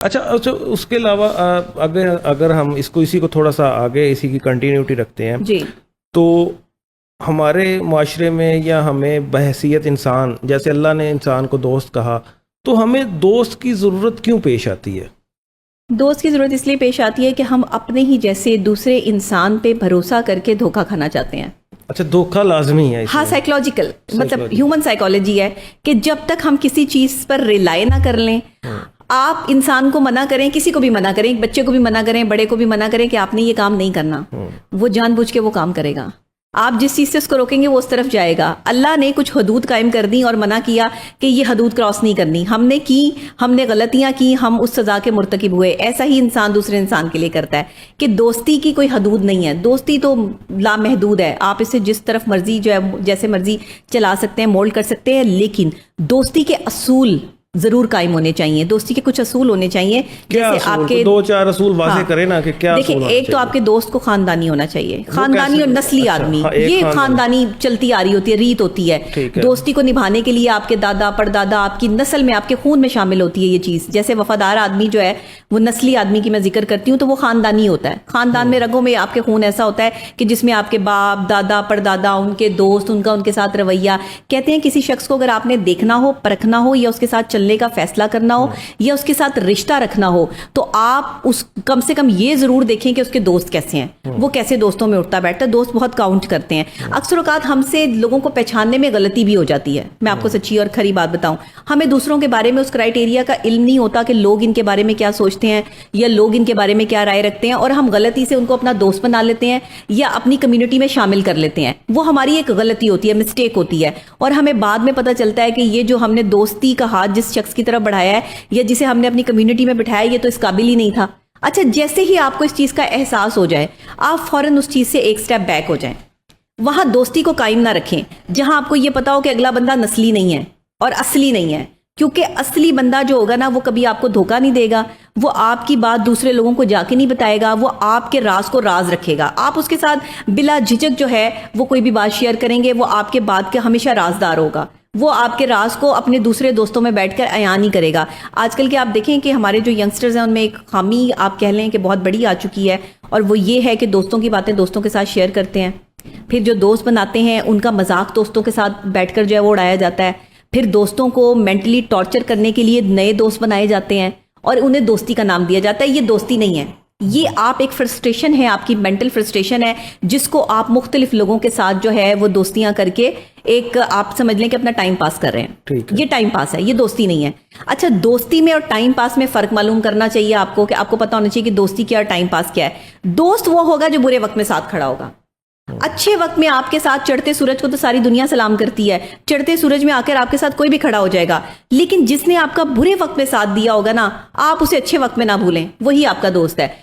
अच्छा अच्छा, उसके अलावा अगर अगर हम इसको इसी को थोड़ा सा आगे इसी की कंटिन्यूटी रखते हैं जी। तो हमारे माशरे में या हमें बहैसियत इंसान, जैसे अल्लाह ने इंसान को दोस्त कहा, तो हमें दोस्त की ज़रूरत क्यों पेश आती है? दोस्त की ज़रूरत इसलिए पेश आती है कि हम अपने ही जैसे दूसरे इंसान पे भरोसा करके धोखा खाना चाहते हैं। अच्छा, धोखा लाजमी है हाँ, इसमें? साइकोलॉजिकल मतलब ह्यूमन साइकोलॉजी है कि जब तक हम किसी चीज़ पर रिलाय ना कर लें, आप इंसान को मना करें, किसी को भी मना करें, एक बच्चे को भी मना करें, बड़े को भी मना करें कि आपने ये काम नहीं करना, वो जानबूझ के वो काम करेगा। आप जिस चीज़ से उसको रोकेंगे वो उस तरफ जाएगा। अल्लाह ने कुछ हदूद कायम कर दी और मना किया कि ये हदूद क्रॉस नहीं करनी, हमने की, हमने गलतियां की, हम उस सज़ा के मुर्तकिब हुए। ऐसा ही इंसान दूसरे इंसान के लिए करता है कि दोस्ती की कोई हदूद नहीं है। दोस्ती तो लामहदूद है, आप इसे जिस तरफ मर्जी जो है जैसे मर्जी चला सकते हैं, मोल्ड कर सकते हैं, लेकिन दोस्ती के असूल जरूर कायम होने चाहिए। दोस्ती के कुछ असूल होने चाहिए। क्या जैसे असूल? आपके दो चार असूल वाज़े हाँ, करें ना कि क्या देखिए, असूल होने एक तो चाहिए? आपके दोस्त को खानदानी होना चाहिए, खानदानी और नस्ली अच्छा, आदमी। हाँ, एक ये खानदानी चलती आ रही होती है, रीत होती है। ठीक है। दोस्ती को निभाने के लिए आपके दादा परदादा, आपकी नस्ल में, आपके खून में शामिल होती है ये चीज। जैसे वफादार आदमी जो है वो नस्ली आदमी की मैं जिक्र करती हूँ, तो वो खानदानी होता है। खानदान में रगों में आपके खून ऐसा होता है कि जिसमें आपके बाप दादा परदादा, उनके दोस्त, उनका उनके साथ रवैया। कहते हैं किसी शख्स को अगर आपने देखना हो, परखना हो, या उसके साथ चलने का फैसला करना हो, या उसके साथ रिश्ता रखना हो, तो आप उस कम से कम ये जरूर देखें कि उसके दोस्त कैसे हैं, वो कैसे दोस्तों में उठता बैठता है। दोस्त बहुत काउंट करते हैं। अक्सर औकात हमसे लोगों को पहचानने में गलती भी हो जाती है। मैं आपको सच्ची और खरी बात बताऊं, हमें दूसरों के बारे में उस क्राइटेरिया का इल्म नहीं होता कि लोग इनके बारे में क्या सोचते हैं या लोग इनके बारे में क्या राय रखते हैं, और हम गलती से उनको अपना दोस्त बना लेते हैं या अपनी कम्युनिटी में शामिल कर लेते हैं। वो हमारी एक गलती होती है, मिस्टेक होती है, और हमें बाद में पता चलता है कि ये जो हमने दोस्ती का हाथ जिस शख्स की तरफ बढ़ाया है या जिसे हमने अपनी कम्युनिटी में बिठाया, ये तो इस काबिल ही नहीं था। अच्छा, जैसे ही आपको इस चीज का एहसास हो जाए, आप फौरन उस चीज से एक स्टेप बैक हो जाएं। वहां दोस्ती को कायम ना रखें जहां आपको ये पता हो कि अगला बंदा नस्ली नहीं है और असली नहीं है, क्योंकि असली बंदा जो होगा ना, वो कभी आपको धोखा नहीं देगा, वो आपकी बात दूसरे लोगों को जाके नहीं बताएगा, वो आपके राज को राज रखेगा। आप उसके साथ बिला झिझक जो है वो कोई भी बात शेयर करेंगे, वो आपके बात के हमेशा राजदार होगा। वो आपके राज को अपने दूसरे दोस्तों में बैठकर अयान ही करेगा। आजकल के आप देखें कि हमारे जो यंगस्टर्स हैं उनमें एक खामी आप कह लें कि बहुत बड़ी आ चुकी है, और वो ये है कि दोस्तों की बातें दोस्तों के साथ शेयर करते हैं, फिर जो दोस्त बनाते हैं उनका मजाक दोस्तों के साथ बैठकर जो है वो उड़ाया जाता है, फिर दोस्तों को मेंटली टॉर्चर करने के लिए नए दोस्त बनाए जाते हैं और उन्हें दोस्ती का नाम दिया जाता है। ये दोस्ती नहीं है, ये आप एक फ्रस्ट्रेशन है, आपकी मेंटल फ्रस्ट्रेशन है, जिसको आप मुख्तलिफ लोगों के साथ जो है वो दोस्तियां करके एक आप समझ लें कि अपना टाइम पास कर रहे हैं। ये टाइम पास है, ये दोस्ती नहीं है। अच्छा, दोस्ती में और टाइम पास में फर्क मालूम करना चाहिए आपको, कि आपको पता होना चाहिए कि दोस्ती क्या और टाइम पास क्या है। दोस्त वो होगा जो बुरे वक्त में साथ खड़ा होगा। अच्छे वक्त में आपके साथ चढ़ते सूरज को तो सारी दुनिया सलाम करती है, चढ़ते सूरज में आकर आपके साथ कोई भी खड़ा हो जाएगा, लेकिन जिसने आपका बुरे वक्त में साथ दिया होगा ना, आप उसे अच्छे वक्त में ना भूलें, वही आपका दोस्त है।